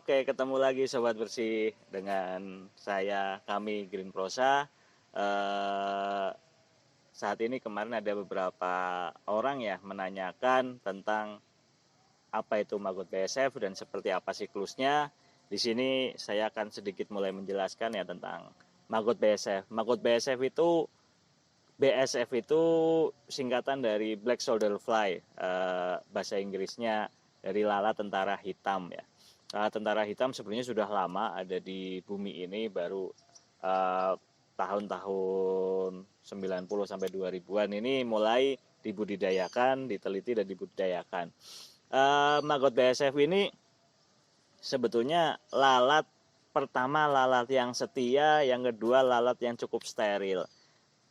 Oke, ketemu lagi Sobat Bersih dengan kami Green Prosa. Eh, Saat ini kemarin ada beberapa orang ya menanyakan tentang apa itu maggot BSF dan seperti apa siklusnya. Di sini saya akan sedikit mulai menjelaskan ya tentang maggot BSF. Maggot BSF itu singkatan dari Black Soldier Fly, bahasa Inggrisnya dari lalat tentara hitam ya. Lalat tentara hitam sebenarnya sudah lama ada di bumi ini, baru tahun-tahun 90 sampai 2000-an ini mulai dibudidayakan, diteliti dan dibudidayakan. Maggot BSF ini sebetulnya lalat yang setia, yang kedua lalat yang cukup steril.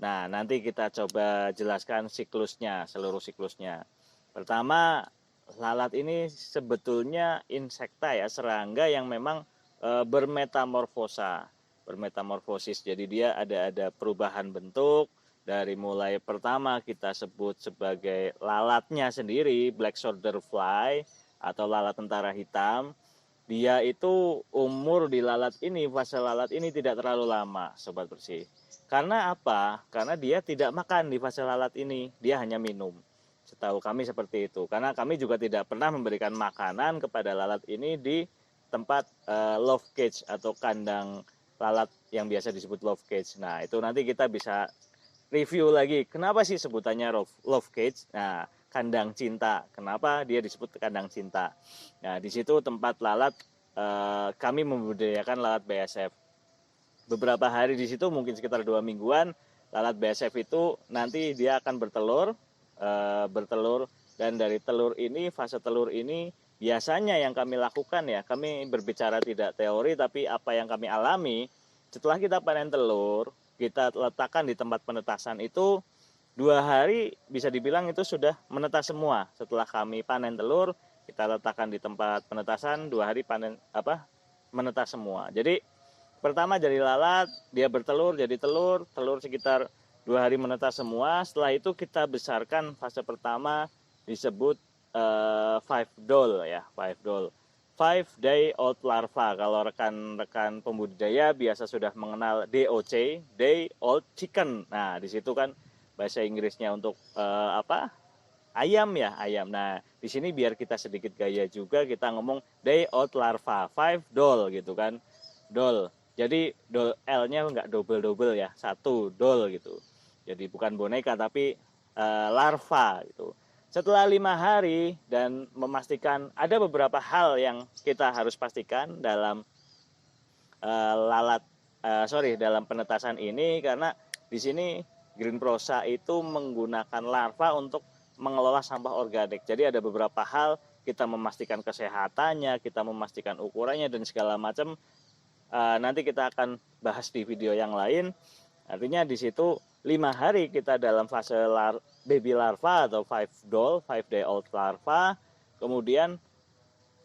Nah, nanti kita coba jelaskan seluruh siklusnya. Pertama, lalat ini sebetulnya insekta ya, serangga yang memang bermetamorfosis. Jadi dia ada perubahan bentuk dari mulai pertama kita sebut sebagai lalatnya sendiri, Black Soldier Fly atau lalat tentara hitam. Dia itu umur di fase lalat ini tidak terlalu lama, Sobat Bersih. Karena apa? Karena dia tidak makan di fase lalat ini, dia hanya minum. Setahu kami seperti itu. Karena kami juga tidak pernah memberikan makanan kepada lalat ini di tempat love cage atau kandang lalat yang biasa disebut love cage. Nah, itu nanti kita bisa review lagi. Kenapa sih sebutannya love cage? Nah, kandang cinta. Kenapa dia disebut kandang cinta? Nah, di situ tempat lalat kami membudidayakan lalat BSF. Beberapa hari di situ mungkin sekitar 2 mingguan, lalat BSF itu nanti dia akan bertelur dan dari fase telur ini biasanya yang kami lakukan ya, kami berbicara tidak teori tapi apa yang kami alami setelah kita panen telur, kita letakkan di tempat penetasan itu 2 hari bisa dibilang itu sudah menetas semua. Setelah kami panen telur, kita letakkan di tempat penetasan 2 hari menetas semua. Jadi pertama dari lalat, dia bertelur jadi telur sekitar 2 hari menetas semua. Setelah itu kita besarkan fase pertama disebut 5 doll ya, 5 day old larva. Kalau rekan-rekan pembudidaya biasa sudah mengenal DOC, day old chicken. Nah, di situ kan bahasa Inggrisnya untuk ayam ya, ayam. Nah, di sini biar kita sedikit gaya juga kita ngomong day old larva, 5 doll gitu kan. Doll. Jadi L-nya nggak double ya, 1 doll gitu. Jadi bukan boneka tapi larva gitu. Setelah 5 hari dan memastikan ada beberapa hal yang kita harus pastikan dalam dalam penetasan ini, karena di sini Green Prosa itu menggunakan larva untuk mengelola sampah organik. Jadi ada beberapa hal kita memastikan kesehatannya, kita memastikan ukurannya dan segala macam. Nanti kita akan bahas di video yang lain. Artinya di situ 5 hari kita dalam fase baby larva atau 5 day old larva. Kemudian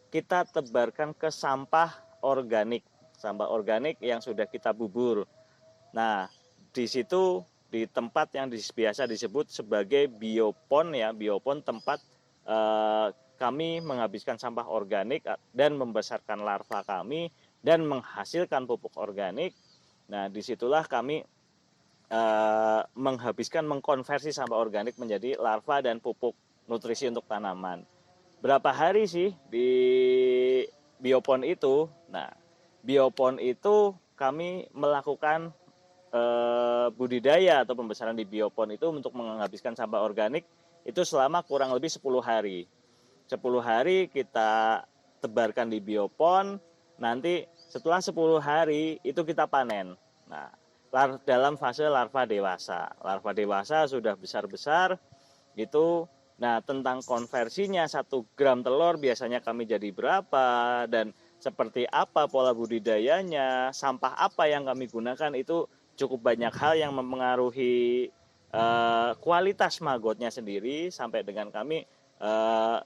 kita tebarkan ke sampah organik yang sudah kita bubur. Nah, di situ di tempat yang biasa disebut sebagai biopon ya, biopon tempat kami menghabiskan sampah organik dan membesarkan larva kami dan menghasilkan pupuk organik. Nah, disitulah kami mengkonversi sampah organik menjadi larva dan pupuk nutrisi untuk tanaman. Berapa hari sih di biopon itu? Nah, biopon itu kami melakukan budidaya atau pembesaran di biopon itu untuk menghabiskan sampah organik itu selama kurang lebih 10 hari. 10 hari kita tebarkan di biopon, nanti setelah 10 hari itu kita panen. Nah, dalam fase larva dewasa. Larva dewasa sudah besar-besar gitu. Nah, tentang konversinya 1 gram telur biasanya kami jadi berapa dan seperti apa pola budidayanya, sampah apa yang kami gunakan, itu cukup banyak hal yang mempengaruhi kualitas maggotnya sendiri. Sampai dengan kami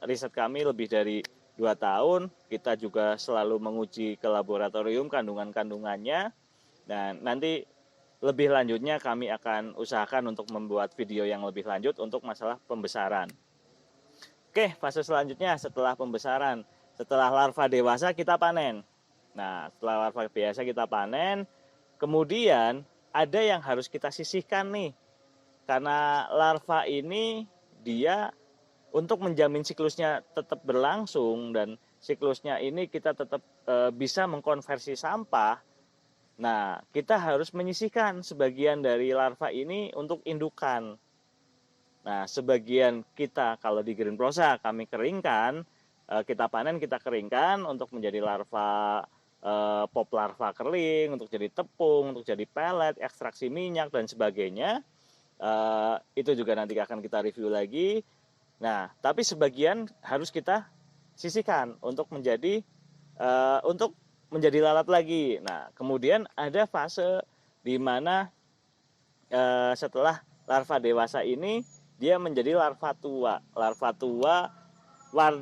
riset kami lebih dari 2 tahun, kita juga selalu menguji ke laboratorium kandungannya. Dan nanti lebih lanjutnya kami akan usahakan untuk membuat video yang lebih lanjut untuk masalah pembesaran. Oke, fase selanjutnya setelah pembesaran, setelah larva dewasa kita panen. Nah, setelah larva biasa kita panen, kemudian ada yang harus kita sisihkan nih. Karena larva ini dia untuk menjamin siklusnya tetap berlangsung dan siklusnya ini kita tetap bisa mengkonversi sampah. Nah, kita harus menyisihkan sebagian dari larva ini untuk indukan. Nah, sebagian kita kalau di Green Prosa kami keringkan, kita panen, kita keringkan untuk menjadi larva pop larva kering, untuk jadi tepung, untuk jadi pelet, ekstraksi minyak dan sebagainya. Itu juga nanti akan kita review lagi. Nah, tapi sebagian harus kita sisihkan untuk menjadi lalat lagi. Nah, kemudian ada fase di mana setelah larva dewasa ini dia menjadi larva tua. Larva tua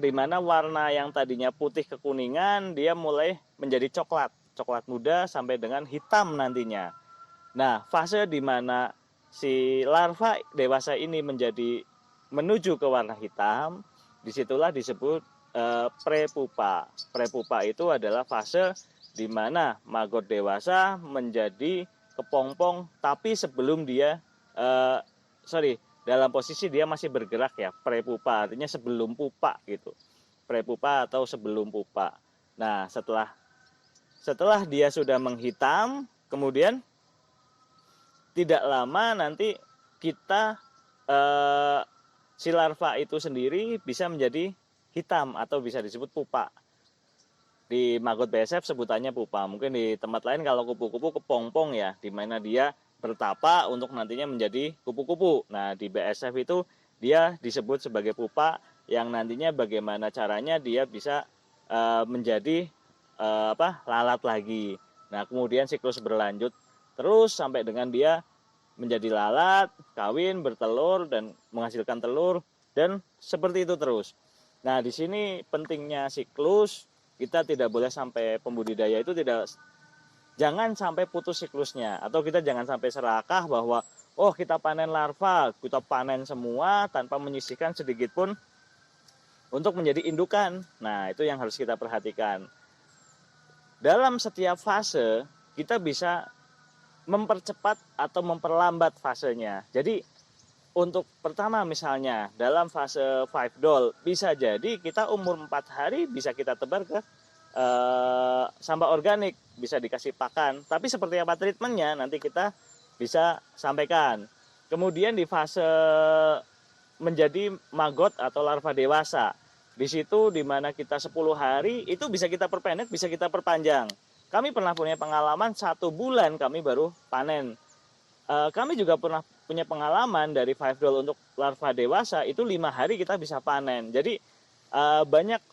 di mana warna yang tadinya putih kekuningan dia mulai menjadi coklat, coklat muda sampai dengan hitam nantinya. Nah, fase di mana si larva dewasa ini menuju ke warna hitam, disitulah disebut prepupa. Prepupa itu adalah fase di mana maggot dewasa menjadi kepompong, tapi sebelum dia dalam posisi dia masih bergerak ya, prepupa artinya sebelum pupa gitu. Prepupa atau sebelum pupa. Nah, setelah dia sudah menghitam, kemudian tidak lama nanti kita si larva itu sendiri bisa menjadi hitam atau bisa disebut pupa. Di maggot BSF sebutannya pupa. Mungkin di tempat lain kalau kupu-kupu kepompong ya, di mana dia bertapa untuk nantinya menjadi kupu-kupu. Nah, di BSF itu dia disebut sebagai pupa yang nantinya bagaimana caranya dia bisa menjadi lalat lagi. Nah, kemudian siklus berlanjut terus sampai dengan dia menjadi lalat, kawin, bertelur dan menghasilkan telur dan seperti itu terus. Nah, di sini pentingnya siklus, kita tidak boleh sampai pembudidaya itu jangan sampai putus siklusnya atau kita jangan sampai serakah bahwa oh kita panen larva, kita panen semua tanpa menyisihkan sedikit pun untuk menjadi indukan. Nah, itu yang harus kita perhatikan. Dalam setiap fase kita bisa mempercepat atau memperlambat fasenya. Jadi untuk pertama misalnya dalam fase 5 doll bisa jadi kita umur 4 hari bisa kita tebar ke sampah organik, bisa dikasih pakan. Tapi seperti apa treatmentnya nanti kita bisa sampaikan. Kemudian di fase menjadi maggot atau larva dewasa. Di situ di mana kita 10 hari itu bisa kita perpendek, bisa kita perpanjang. Kami pernah punya pengalaman 1 bulan kami baru panen. Kami juga pernah punya pengalaman dari 5 doll untuk larva dewasa itu 5 hari kita bisa panen. Jadi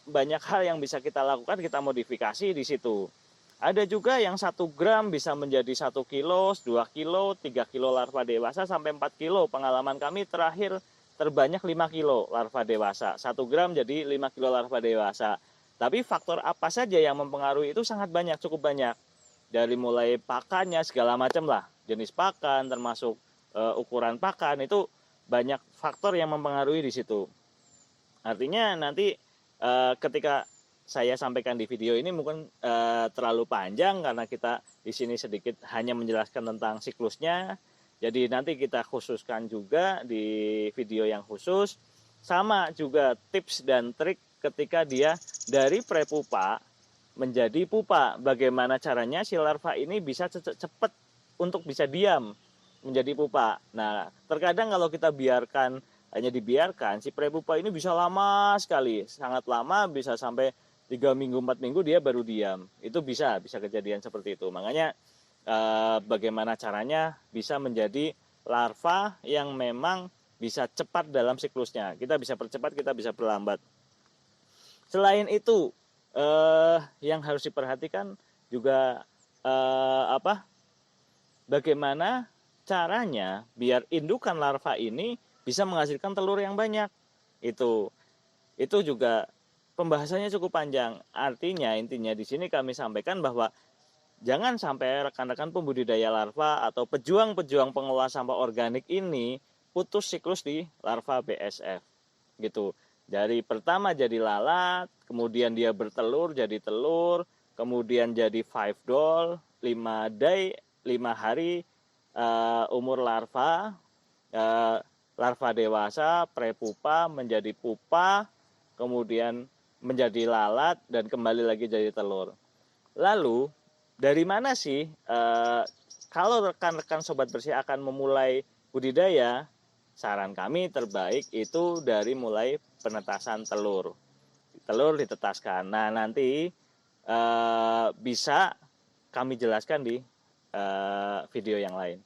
banyak hal yang bisa kita lakukan, kita modifikasi di situ. Ada juga yang 1 gram bisa menjadi 1 kilo, 2 kilo, 3 kilo larva dewasa sampai 4 kilo. Pengalaman kami terakhir terbanyak 5 kilo larva dewasa. 1 gram jadi 5 kilo larva dewasa. Tapi faktor apa saja yang mempengaruhi itu sangat banyak, cukup banyak. Dari mulai pakannya segala macam lah, jenis pakan termasuk ukuran pakan itu banyak faktor yang mempengaruhi di situ. Artinya nanti ketika saya sampaikan di video ini mungkin terlalu panjang karena kita di sini sedikit hanya menjelaskan tentang siklusnya. Jadi nanti kita khususkan juga di video yang khusus. Sama juga tips dan trik ketika dia dari prepupa menjadi pupa. Bagaimana caranya si larva ini bisa cepat untuk bisa diam menjadi pupa. Nah, terkadang kalau kita hanya dibiarkan, si prepupa ini bisa lama sekali, sangat lama, bisa sampai 3 minggu, 4 minggu dia baru diam. Itu bisa kejadian seperti itu. Makanya bagaimana caranya bisa menjadi larva yang memang bisa cepat dalam siklusnya. Kita bisa percepat, kita bisa perlambat. Selain itu, yang harus diperhatikan juga bagaimana caranya biar indukan larva ini bisa menghasilkan telur yang banyak. Itu juga pembahasannya cukup panjang. Artinya intinya di sini kami sampaikan bahwa jangan sampai rekan-rekan pembudidaya larva atau pejuang-pejuang pengelola sampah organik ini putus siklus di larva BSF gitu. Dari pertama jadi lalat, kemudian dia bertelur jadi telur, kemudian jadi 5 doll, 5 day, 5 hari umur larva, larva dewasa, prepupa, menjadi pupa, kemudian menjadi lalat, dan kembali lagi jadi telur. Lalu, dari mana sih kalau rekan-rekan Sobat Bersih akan memulai budidaya, saran kami terbaik itu dari mulai penetasan telur. Telur ditetaskan. Nah, nanti bisa kami jelaskan di video yang lain.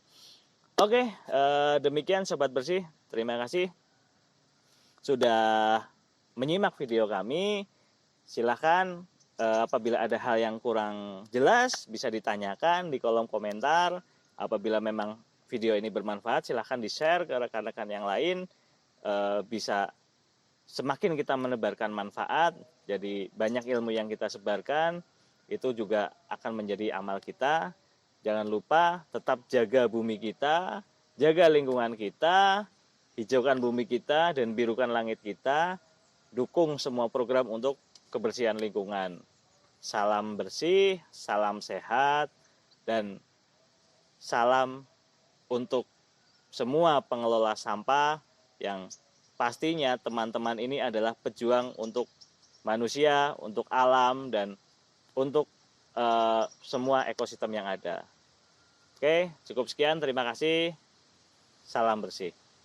Oke, demikian Sobat Bersih. Terima kasih sudah menyimak video kami. Silahkan apabila ada hal yang kurang jelas bisa ditanyakan di kolom komentar. Apabila memang video ini bermanfaat, silahkan di-share ke rekan-rekan yang lain. Bisa semakin kita menebarkan manfaat, jadi banyak ilmu yang kita sebarkan, itu juga akan menjadi amal kita. Jangan lupa tetap jaga bumi kita, jaga lingkungan kita, hijaukan bumi kita dan birukan langit kita. Dukung semua program untuk kebersihan lingkungan. Salam bersih, salam sehat, dan salam untuk semua pengelola sampah yang pastinya teman-teman ini adalah pejuang untuk manusia, untuk alam, dan untuk semua ekosistem yang ada. Oke, cukup sekian. Terima kasih. Salam bersih.